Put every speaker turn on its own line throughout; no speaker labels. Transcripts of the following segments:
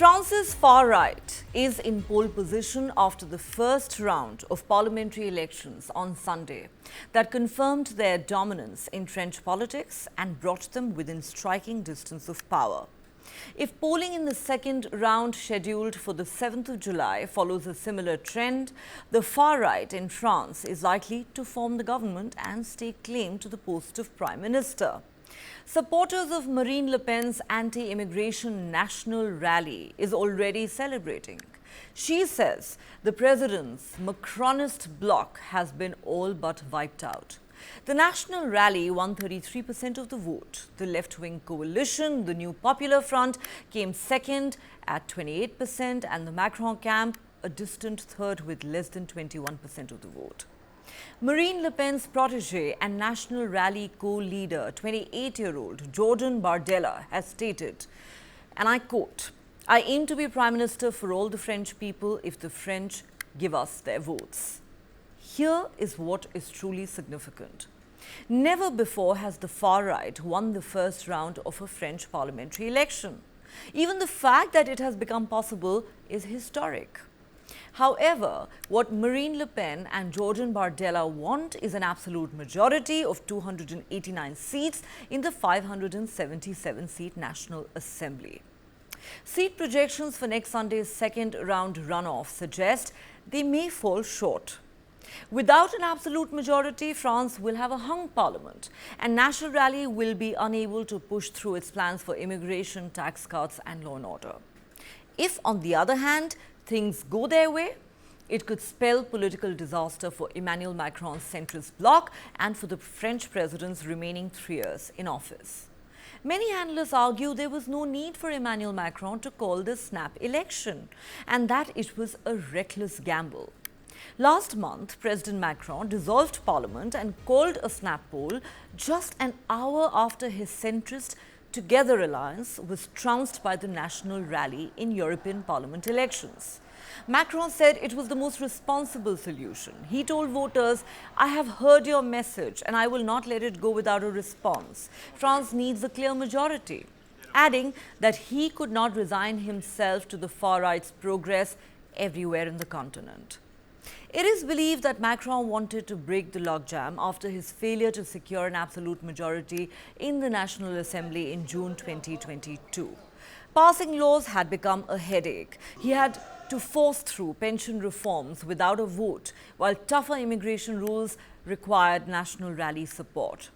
France's far right is in pole position after the first round of parliamentary elections on Sunday that confirmed their dominance in French politics and brought them within striking distance of power. If polling in the second round scheduled for the 7th of July follows a similar trend, the far right in France is likely to form the government and stake claim to the post of Prime Minister. Supporters of Marine Le Pen's anti-immigration national rally is already celebrating. She says the president's Macronist bloc has been all but wiped out. The national rally won 33% of the vote. The left-wing coalition, the New Popular Front, came second at 28% and the Macron camp a distant third with less than 21% of the vote. Marine Le Pen's protege and National Rally co-leader, 28-year-old Jordan Bardella, has stated, and I quote, "I aim to be Prime Minister for all the French people if the French give us their votes." Here is what is truly significant. Never before has the far right won the first round of a French parliamentary election. Even the fact that it has become possible is historic. However, what Marine Le Pen and Jordan Bardella want is an absolute majority of 289 seats in the 577-seat National Assembly. Seat projections for next Sunday's second round runoff suggest they may fall short. Without an absolute majority, France will have a hung parliament, and National Rally will be unable to push through its plans for immigration, tax cuts and law and order. If, on the other hand, things go their way, it could spell political disaster for Emmanuel Macron's centrist bloc and for the French president's remaining 3 years in office. Many analysts argue there was no need for Emmanuel Macron to call the snap election and that it was a reckless gamble. Last month, President Macron dissolved parliament and called a snap poll just an hour after his centrist Together alliance was trounced by the National Rally in European Parliament elections. Macron said it was the most responsible solution. He told voters, "I have heard your message and I will not let it go without a response. France needs a clear majority," adding that he could not resign himself to the far right's progress everywhere in the continent. It is believed that Macron wanted to break the logjam after his failure to secure an absolute majority in the National Assembly in June 2022. Passing laws had become a headache. He had to force through pension reforms without a vote, while tougher immigration rules required National Rally support.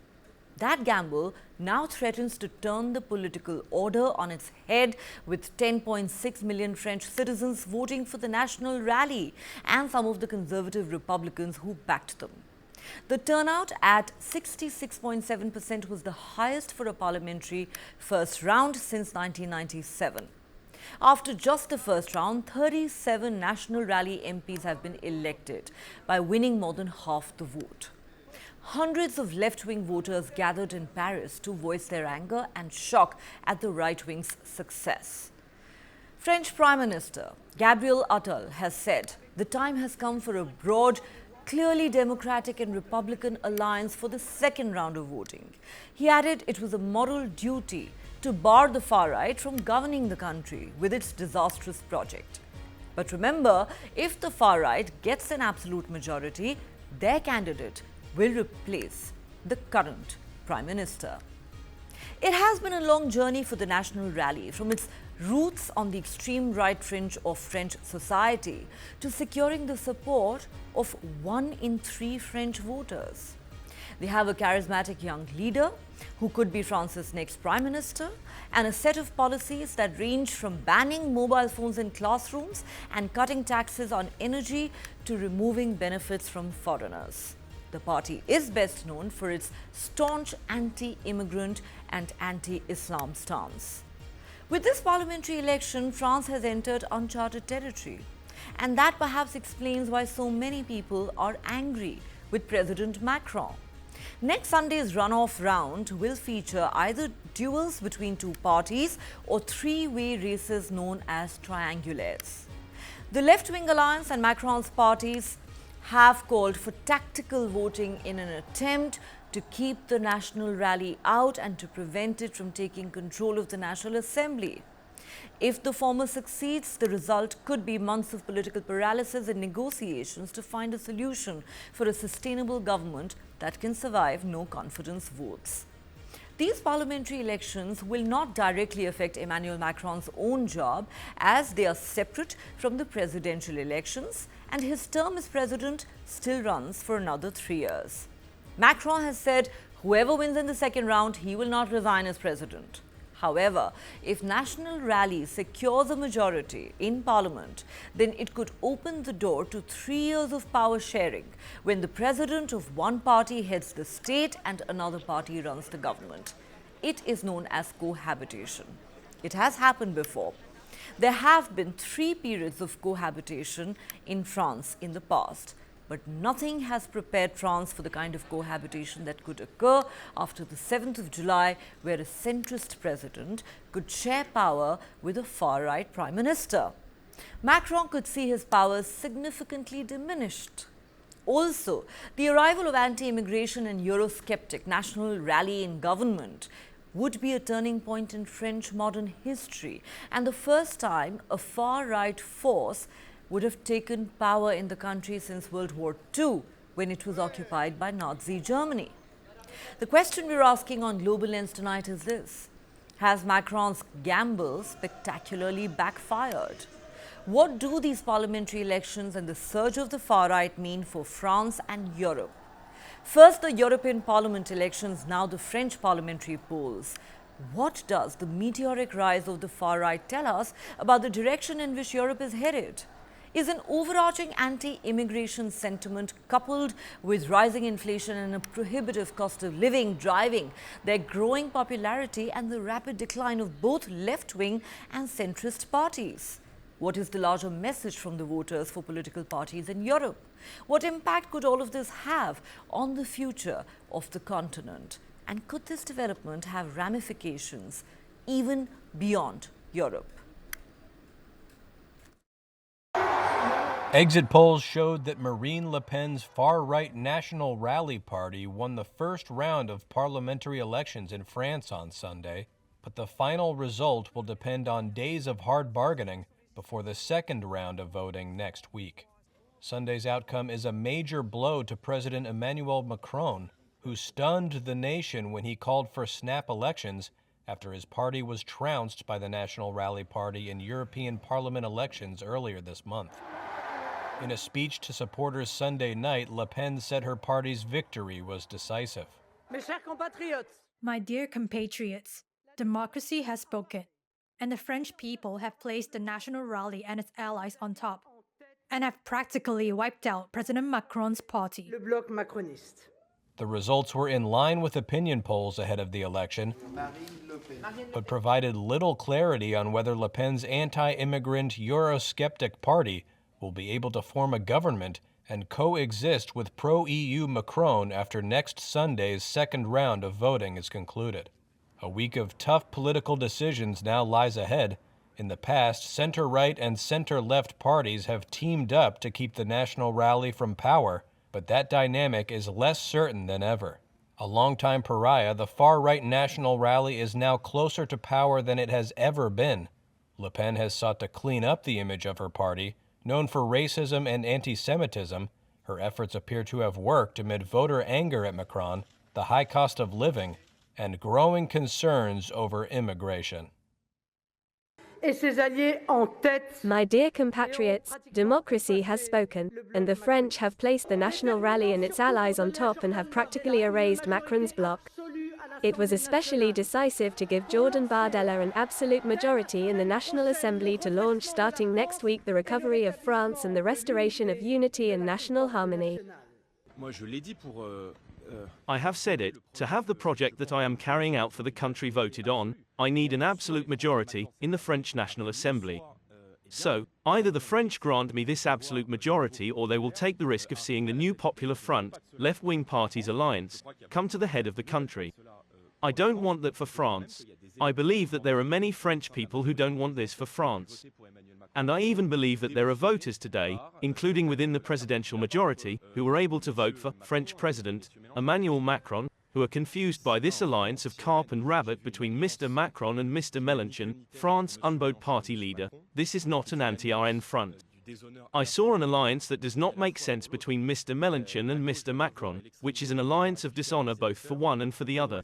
That gamble now threatens to turn the political order on its head, with 10.6 million French citizens voting for the National Rally and some of the conservative Republicans who backed them. The turnout at 66.7% was the highest for a parliamentary first round since 1997. After just the first round, 37 National Rally MPs have been elected by winning more than half the vote. Hundreds of left-wing voters gathered in Paris to voice their anger and shock at the right-wing's success. French Prime Minister Gabriel Attal has said the time has come for a broad, clearly Democratic and Republican alliance for the second round of voting. He added it was a moral duty to bar the far right from governing the country with its disastrous project. But remember, if the far right gets an absolute majority, their candidate will replace the current Prime Minister. It has been a long journey for the National Rally, from its roots on the extreme right fringe of French society to securing the support of 1 in 3 French voters. They have a charismatic young leader who could be France's next Prime Minister, and a set of policies that range from banning mobile phones in classrooms and cutting taxes on energy to removing benefits from foreigners. The party is best known for its staunch anti-immigrant and anti-Islam stance. With this parliamentary election, France has entered uncharted territory, and that perhaps explains why so many people are angry with President Macron. Next Sunday's runoff round will feature either duels between two parties or three-way races known as triangulates. The left-wing alliance and Macron's parties have called for tactical voting in an attempt to keep the National Rally out and to prevent it from taking control of the National Assembly. If the former succeeds, the result could be months of political paralysis and negotiations to find a solution for a sustainable government that can survive no confidence votes. These parliamentary elections will not directly affect Emmanuel Macron's own job, as they are separate from the presidential elections, and his term as president still runs for another 3 years. Macron has said whoever wins in the second round, he will not resign as president. However, if National Rally secures a majority in parliament, then it could open the door to 3 years of power sharing, when the president of one party heads the state and another party runs the government. It is known as cohabitation. It has happened before. There have been 3 periods of cohabitation in France in the past, but nothing has prepared France for the kind of cohabitation that could occur after the 7th of July, where a centrist president could share power with a far-right prime minister. Macron could see his powers significantly diminished. Also, the arrival of anti-immigration and Eurosceptic National Rally in government would be a turning point in French modern history, and the first time a far-right force would have taken power in the country since World War II, when it was occupied by Nazi Germany. The question we're asking on Global Lens tonight is this: has Macron's gamble spectacularly backfired? What do these parliamentary elections and the surge of the far right mean for France and Europe? First, the European Parliament elections, now the French parliamentary polls. What does the meteoric rise of the far right tell us about the direction in which Europe is headed? Is an overarching anti-immigration sentiment coupled with rising inflation and a prohibitive cost of living driving their growing popularity and the rapid decline of both left-wing and centrist parties? What is the larger message from the voters for political parties in Europe? What impact could all of this have on the future of the continent? And could this development have ramifications even beyond Europe?
Exit polls showed that Marine Le Pen's far-right National Rally Party won the first round of parliamentary elections in France on Sunday, but the final result will depend on days of hard bargaining before the second round of voting next week. Sunday's outcome is a major blow to President Emmanuel Macron, who stunned the nation when he called for snap elections after his party was trounced by the National Rally Party in European Parliament elections earlier this month. In a speech to supporters Sunday night, Le Pen said her party's victory was decisive.
My dear compatriots, democracy has spoken, and the French people have placed the National Rally and its allies on top, and have practically wiped out President Macron's party.
The results were in line with opinion polls ahead of the election, but provided little clarity on whether Le Pen's anti-immigrant Eurosceptic party will be able to form a government and coexist with pro-EU Macron after next Sunday's second round of voting is concluded. A week of tough political decisions now lies ahead. In the past, center-right and center-left parties have teamed up to keep the National Rally from power, but that dynamic is less certain than ever. A longtime pariah, the far-right National Rally is now closer to power than it has ever been. Le Pen has sought to clean up the image of her party. Known for racism and anti-Semitism, her efforts appear to have worked amid voter anger at Macron, the high cost of living, and growing concerns over immigration.
My dear compatriots, democracy has spoken, and the French have placed the National Rally and its allies on top and have practically erased Macron's bloc. It was especially decisive to give Jordan Bardella an absolute majority in the National Assembly to launch starting next week the recovery of France and the restoration of unity and national harmony.
I have said it, to have the project that I am carrying out for the country voted on, I need an absolute majority in the French National Assembly. So, either the French grant me this absolute majority or they will take the risk of seeing the new Popular Front, left-wing parties alliance, come to the head of the country. I don't want that for France. I believe that there are many French people who don't want this for France. And I even believe that there are voters today, including within the presidential majority, who were able to vote for French President Emmanuel Macron, who are confused by this alliance of carp and rabbit between Mr. Macron and Mr. Mélenchon, France unbowed party leader. This is not an anti-RN front. I saw an alliance that does not make sense between Mr. Mélenchon and Mr. Macron, which is an alliance of dishonor both for one and for the other.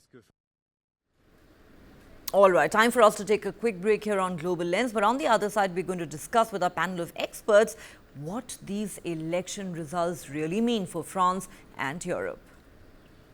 All right, time for us to take a quick break here on Global Lens. But on the other side, we're going to discuss with our panel of experts what these election results really mean for France and Europe.